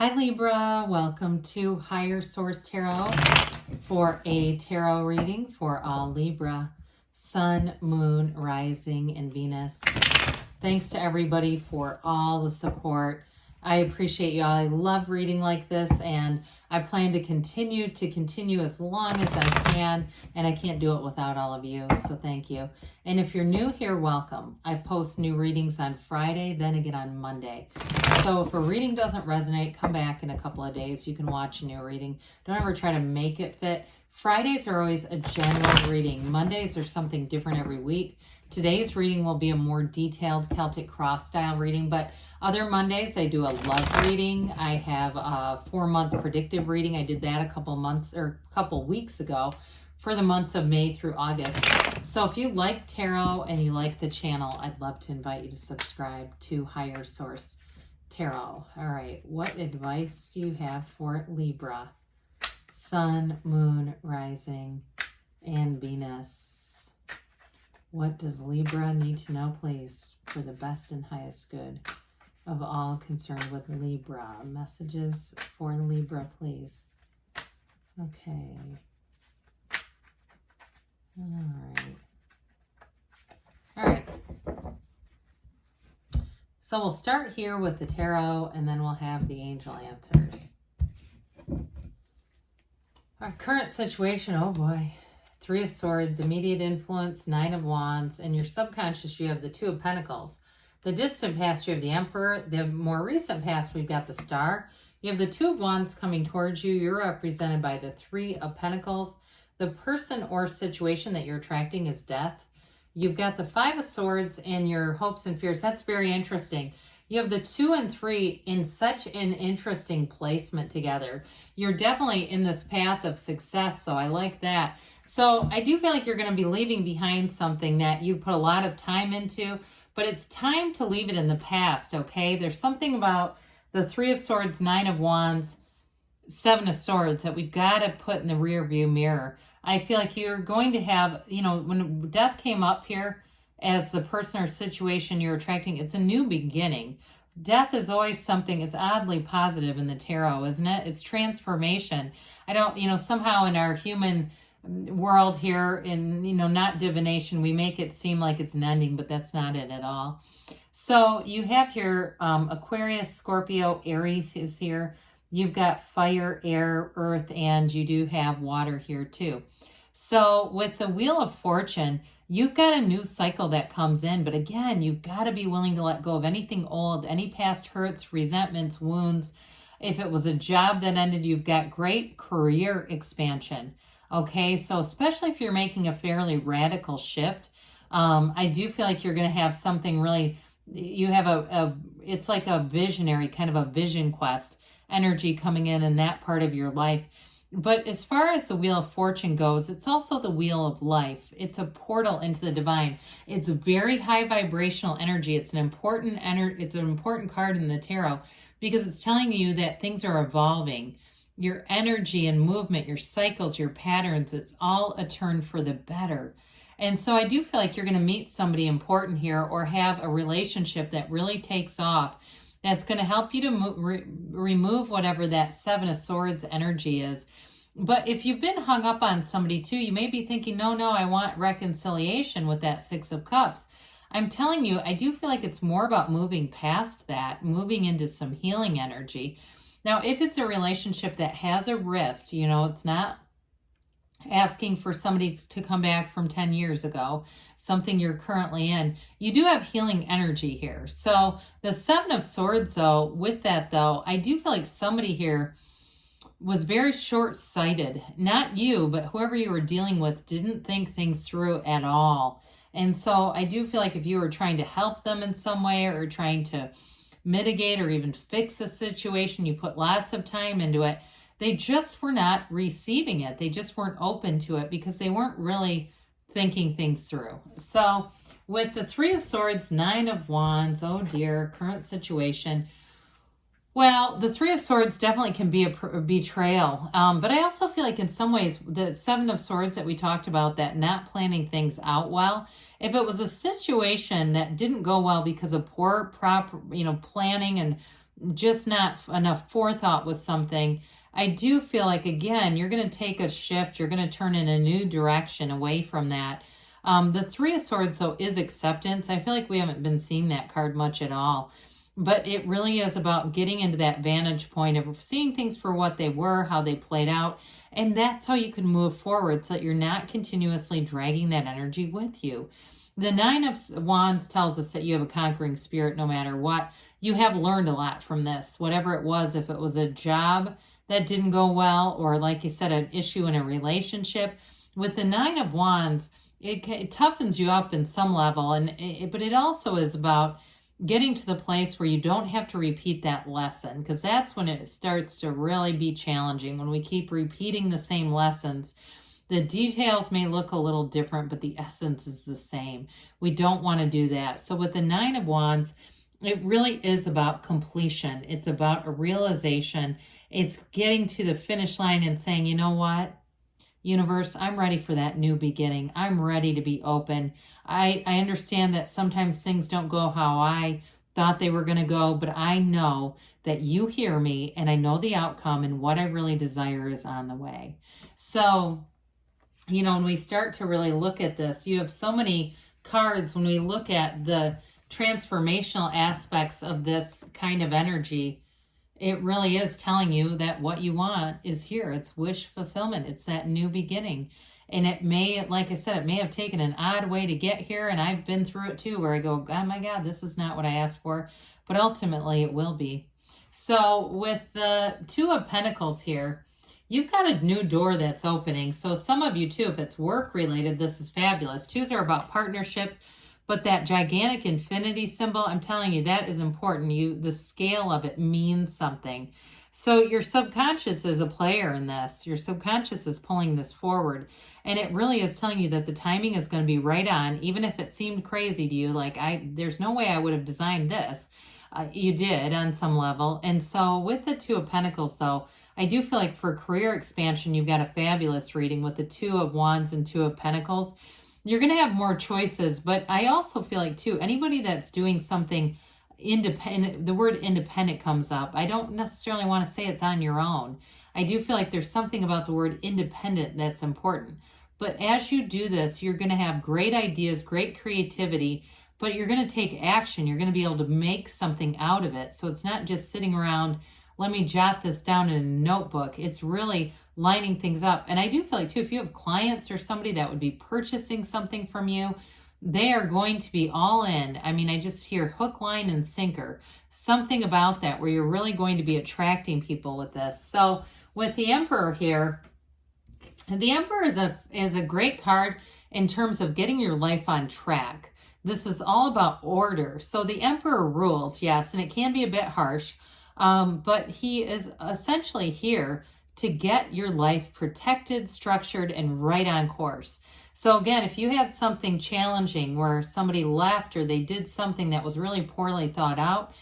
Hi Libra, welcome to Higher Source Tarot for a tarot reading for all Libra, Sun, Moon, Rising, and Venus. Thanks to everybody for all the support. I appreciate y'all. I love reading like this, and I plan to continue as long as I can, and I can't do it without all of you, so thank you. And if you're new here, welcome. I post new readings on Friday, then again on Monday. So if a reading doesn't resonate, come back in a couple of days. You can watch a new reading. Don't ever try to make it fit. Fridays are always a general reading. Mondays are something different every week. Today's reading will be a more detailed Celtic cross style reading, but other Mondays I do a love reading. I have a 4-month predictive reading. I did that a couple weeks ago for the months of May through August. So if you like tarot and you like the channel, I'd love to invite you to subscribe to Higher Source Tarot. All right, what advice do you have for Libra? Sun, Moon, Rising, and Venus. What does Libra need to know, please, for the best and highest good of all concerned with Libra? Messages for Libra, please. Okay. All right. So we'll start here with the tarot, and then we'll have the angel answers. Our current situation, oh boy. 3 of Swords, immediate influence, 9 of Wands. In your subconscious, you have the 2 of Pentacles. The distant past, you have the Emperor. The more recent past, we've got the Star. You have the 2 of Wands coming towards you. You're represented by the 3 of Pentacles. The person or situation that you're attracting is death. You've got the 5 of Swords and your hopes and fears. That's very interesting. You have the 2 and 3 in such an interesting placement together. You're definitely in this path of success, though. I like that. So I do feel like you're going to be leaving behind something that you put a lot of time into, but it's time to leave it in the past, okay? There's something about the 3 of Swords, 9 of Wands, 7 of Swords that we've got to put in the rear view mirror. I feel like you're going to have, when death came up here as the person or situation you're attracting, it's a new beginning. Death is always something, it's oddly positive in the tarot, isn't it? It's transformation. I don't, somehow in our human world here in, not divination, we make it seem like it's an ending, but that's not it at all. So you have here Aquarius, Scorpio, Aries is here. You've got fire, air, earth, and you do have water here too. So with the Wheel of Fortune, you've got a new cycle that comes in, but again, you've got to be willing to let go of anything old, any past hurts, resentments, wounds. If it was a job that ended, you've got great career expansion. Okay, so especially if you're making a fairly radical shift, I do feel like you're going to have something really, you have it's like a visionary, kind of a vision quest energy coming in that part of your life. But as far as the Wheel of Fortune goes, it's also the Wheel of Life. It's a portal into the divine. It's a very high vibrational energy. It's an important card in the tarot because it's telling you that things are evolving. Your energy and movement, your cycles, your patterns, it's all a turn for the better. And so I do feel like you're going to meet somebody important here or have a relationship that really takes off. That's going to help you to remove whatever that 7 of Swords energy is. But if you've been hung up on somebody too, you may be thinking, no, I want reconciliation with that 6 of Cups. I'm telling you, I do feel like it's more about moving past that, moving into some healing energy. Now, if it's a relationship that has a rift, it's not asking for somebody to come back from 10 years ago, something you're currently in, you do have healing energy here. So the 7 of Swords, though, with that, though, I do feel like somebody here was very short-sighted. Not you, but whoever you were dealing with didn't think things through at all. And so I do feel like if you were trying to help them in some way or trying to mitigate or even fix a situation, you put lots of time into it, they just were not receiving it. They just weren't open to it because they weren't really thinking things through. So with the 3 of Swords, 9 of Wands, oh dear, current situation. Well, the 3 of Swords definitely can be a betrayal. But I also feel like in some ways, the 7 of Swords that we talked about, that not planning things out well, if it was a situation that didn't go well because of poor planning and just not enough forethought with something. I do feel like, again, you're going to take a shift. You're going to turn in a new direction away from that. The Three of Swords, though, is acceptance. I feel like we haven't been seeing that card much at all. But it really is about getting into that vantage point of seeing things for what they were, how they played out. And that's how you can move forward so that you're not continuously dragging that energy with you. The Nine of Wands tells us that you have a conquering spirit no matter what. You have learned a lot from this, whatever it was, if it was a job that didn't go well, or like you said, an issue in a relationship. With the Nine of Wands, it toughens you up in some level, but it also is about getting to the place where you don't have to repeat that lesson, because that's when it starts to really be challenging. When we keep repeating the same lessons, the details may look a little different, but the essence is the same. We don't want to do that. So with the Nine of Wands, it really is about completion. It's about a realization. It's getting to the finish line and saying, you know what, universe, I'm ready for that new beginning. I'm ready to be open. I understand that sometimes things don't go how I thought they were going to go, but I know that you hear me and I know the outcome, and what I really desire is on the way. So, you know, when we start to really look at this, you have so many cards when we look at the transformational aspects of this kind of energy. It really is telling you that what you want is here. It's wish fulfillment. It's that new beginning. And it may, like I said, it may have taken an odd way to get here. And I've been through it too, where I go, oh my God, this is not what I asked for. But ultimately it will be. So with the Two of Pentacles here, you've got a new door that's opening. So some of you too, if it's work related, this is fabulous. Twos are about partnership. But that gigantic infinity symbol, I'm telling you, that is important. The scale of it means something. So your subconscious is a player in this. Your subconscious is pulling this forward. And it really is telling you that the timing is going to be right on, even if it seemed crazy to you. Like, there's no way I would have designed this. You did on some level. And so with the Two of Pentacles, though, I do feel like for career expansion, you've got a fabulous reading with the Two of Wands and Two of Pentacles. You're going to have more choices, but I also feel like, too, anybody that's doing something independent, the word independent comes up. I don't necessarily want to say it's on your own. I do feel like there's something about the word independent that's important. But as you do this, you're going to have great ideas, great creativity, but you're going to take action. You're going to be able to make something out of it. So it's not just sitting around, let me jot this down in a notebook. It's really lining things up. And I do feel like, too, if you have clients or somebody that would be purchasing something from you, they are going to be all in. I mean, I just hear hook, line, and sinker. Something about that where you're really going to be attracting people with this. So with the Emperor here, the Emperor is a great card in terms of getting your life on track. This is all about order. So the Emperor rules, yes, and it can be a bit harsh, but he is essentially here to get your life protected, structured, and right on course. So again, if you had something challenging where somebody left or they did something that was really poorly thought out,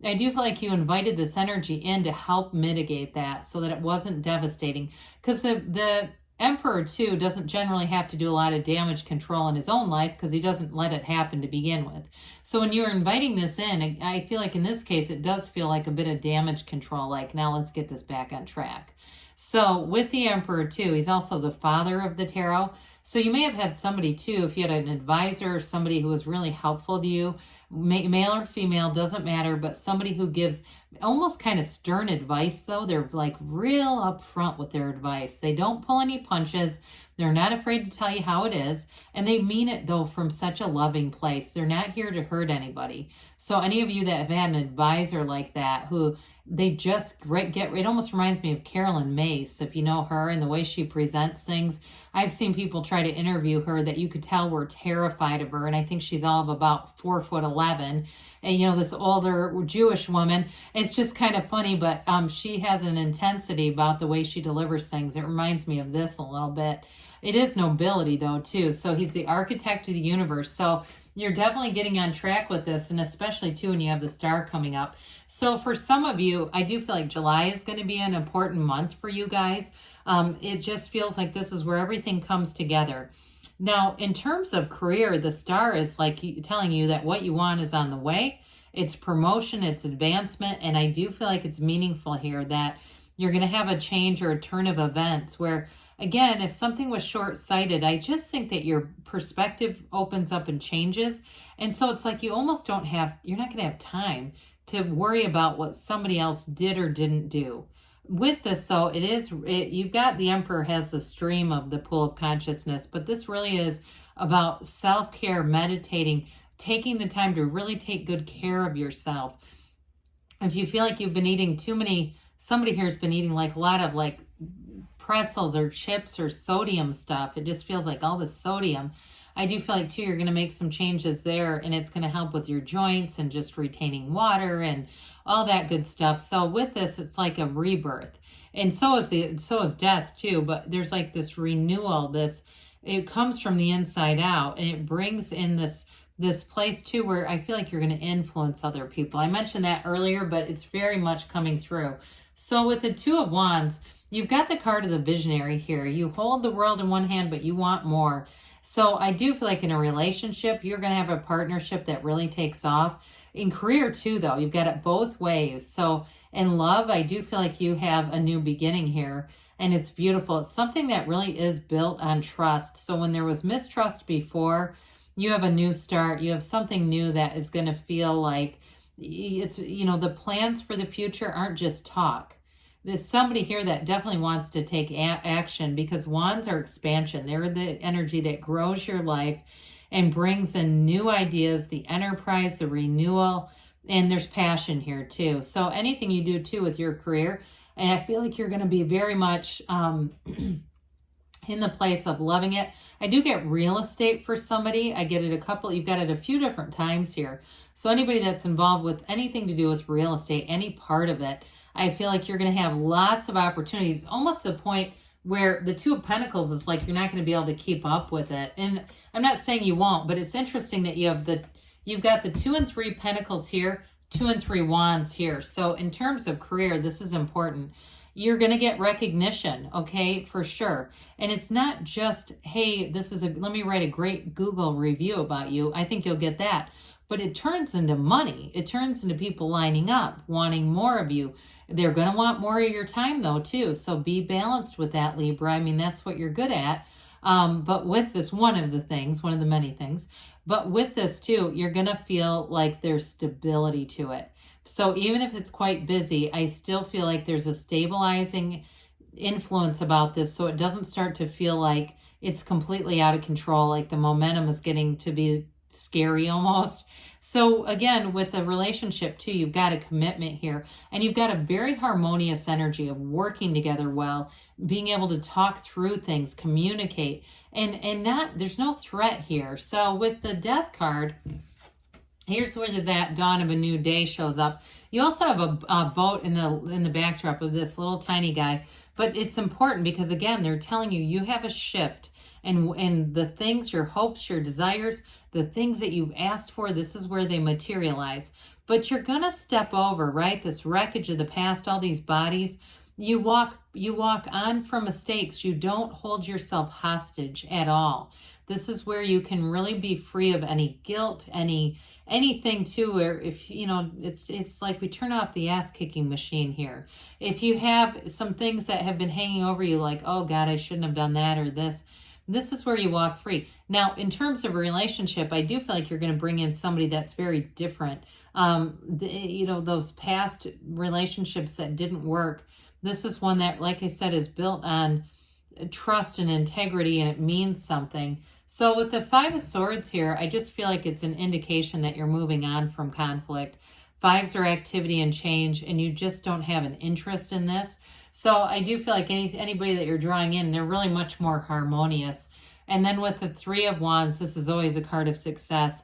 I do feel like you invited this energy in to help mitigate that so that it wasn't devastating. Because the Emperor, too, doesn't generally have to do a lot of damage control in his own life because he doesn't let it happen to begin with. So when you're inviting this in, I feel like in this case, it does feel like a bit of damage control, like now let's get this back on track. So with the Emperor, too, he's also the father of the tarot. So you may have had somebody, too, if you had an advisor or somebody who was really helpful to you, male or female, doesn't matter, but somebody who gives almost kind of stern advice, though. They're like real upfront with their advice. They don't pull any punches. They're not afraid to tell you how it is. And they mean it, though, from such a loving place. They're not here to hurt anybody. So any of you that have had an advisor like that who they just it almost reminds me of Carolyn Mace, if you know her and the way she presents things. I've seen people try to interview her that you could tell were terrified of her, and I think she's all of about 4'11", and you know, this older Jewish woman. It's just kind of funny, but she has an intensity about the way she delivers things. It reminds me of this a little bit. It is nobility, though, too. So he's the architect of the universe. So you're definitely getting on track with this, and especially, too, when you have the star coming up. So for some of you, I do feel like July is going to be an important month for you guys. It just feels like this is where everything comes together. Now, in terms of career, the star is like telling you that what you want is on the way. it's promotion, it's advancement, and I do feel like it's meaningful here that you're going to have a change or a turn of events where, again, if something was short-sighted, I just think that your perspective opens up and changes. And so it's like you almost don't have, you're not going to have time to worry about what somebody else did or didn't do. With this, though, you've got the Emperor has the stream of the pool of consciousness, but this really is about self-care, meditating, taking the time to really take good care of yourself. If you feel like you've been eating too many, somebody here has been eating like a lot of like pretzels or chips or sodium stuff. It just feels like all the sodium. I do feel like too, you're going to make some changes there, and it's going to help with your joints and just retaining water and all that good stuff. So with this, it's like a rebirth, and so is death too. But there's like this renewal. It comes from the inside out, and it brings in this place too where I feel like you're going to influence other people. I mentioned that earlier, but it's very much coming through. So with the Two of Wands, you've got the card of the visionary here. You hold the world in one hand, but you want more. So I do feel like in a relationship, you're going to have a partnership that really takes off. In career too, though, you've got it both ways. So in love, I do feel like you have a new beginning here, and it's beautiful. It's something that really is built on trust. So when there was mistrust before, you have a new start. You have something new that is going to feel like it's, the plans for the future aren't just talk. There's somebody here that definitely wants to take action, because wands are expansion. They're the energy that grows your life and brings in new ideas, the enterprise, the renewal, and there's passion here too. So anything you do too with your career, and I feel like you're going to be very much in the place of loving it. I do get real estate for somebody. I get it you've got it a few different times here. So anybody that's involved with anything to do with real estate, any part of it, I feel like you're going to have lots of opportunities, almost to the point where the Two of Pentacles is like you're not going to be able to keep up with it. And I'm not saying you won't, but it's interesting that you've got the 2 and 3 Pentacles here, 2 and 3 Wands here. So in terms of career, this is important. You're going to get recognition, okay, for sure. And it's not just, hey, let me write a great Google review about you. I think you'll get that. But it turns into money. It turns into people lining up, wanting more of you. They're going to want more of your time, though, too. So be balanced with that, Libra. I mean, that's what you're good at. But with this, one of the many things. But with this, too, you're going to feel like there's stability to it. So even if it's quite busy, I still feel like there's a stabilizing influence about this, so it doesn't start to feel like it's completely out of control, like the momentum is getting to be scary almost. So again, with a relationship too, you've got a commitment here, and you've got a very harmonious energy of working together well, being able to talk through things, communicate, and there's no threat here. So with the Death card, here's where that dawn of a new day shows up. You also have a boat in the backdrop of this little tiny guy, but it's important because, again, they're telling you have a shift, and the things, your hopes, your desires, the things that you've asked for, this is where they materialize. But you're going to step over, right? This wreckage of the past, all these bodies. You walk on from mistakes. You don't hold yourself hostage at all. This is where you can really be free of any guilt, anything too, where if, it's like we turn off the ass-kicking machine here. If you have some things that have been hanging over you, like, oh God, I shouldn't have done that or this is where you walk free. Now, in terms of a relationship, I do feel like you're going to bring in somebody that's very different. Those past relationships that didn't work, this is one that, like I said, is built on trust and integrity, and it means something. So with the 5 of Swords here, I just feel like it's an indication that you're moving on from conflict. 5s are activity and change, and you just don't have an interest in this. So I do feel like anybody that you're drawing in, they're really much more harmonious. And then with the 3 of Wands, this is always a card of success.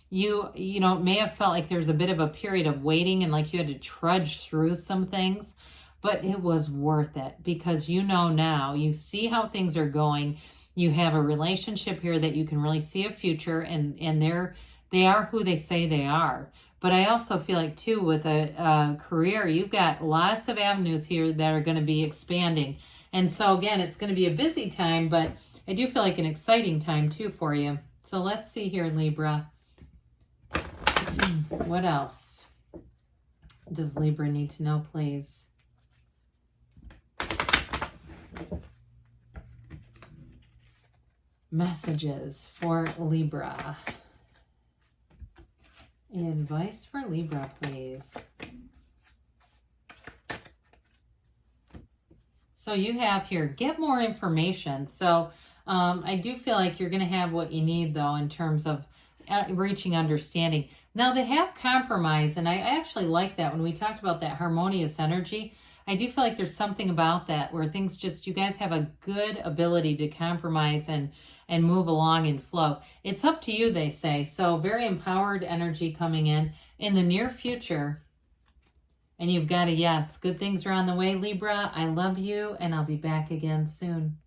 You may have felt like there's a bit of a period of waiting and like you had to trudge through some things, but it was worth it because now, you see how things are going. You have a relationship here that you can really see a future, and they are who they say they are. But I also feel like too, with a career, you've got lots of avenues here that are going to be expanding. And so again, it's going to be a busy time, but I do feel like an exciting time too for you. So let's see here, Libra. What else? does Libra need to know, please? Messages for Libra. Advice for Libra, please. So you have here, get more information. So I do feel like you're going to have what you need, though, in terms of reaching understanding. Now, to have compromise, and I actually like that when we talked about that harmonious energy, I do feel like there's something about that where things just, you guys have a good ability to compromise and move along and flow. It's up to you, they say. So very empowered energy coming in the near future. And you've got a yes. Good things are on the way, Libra. I love you, and I'll be back again soon.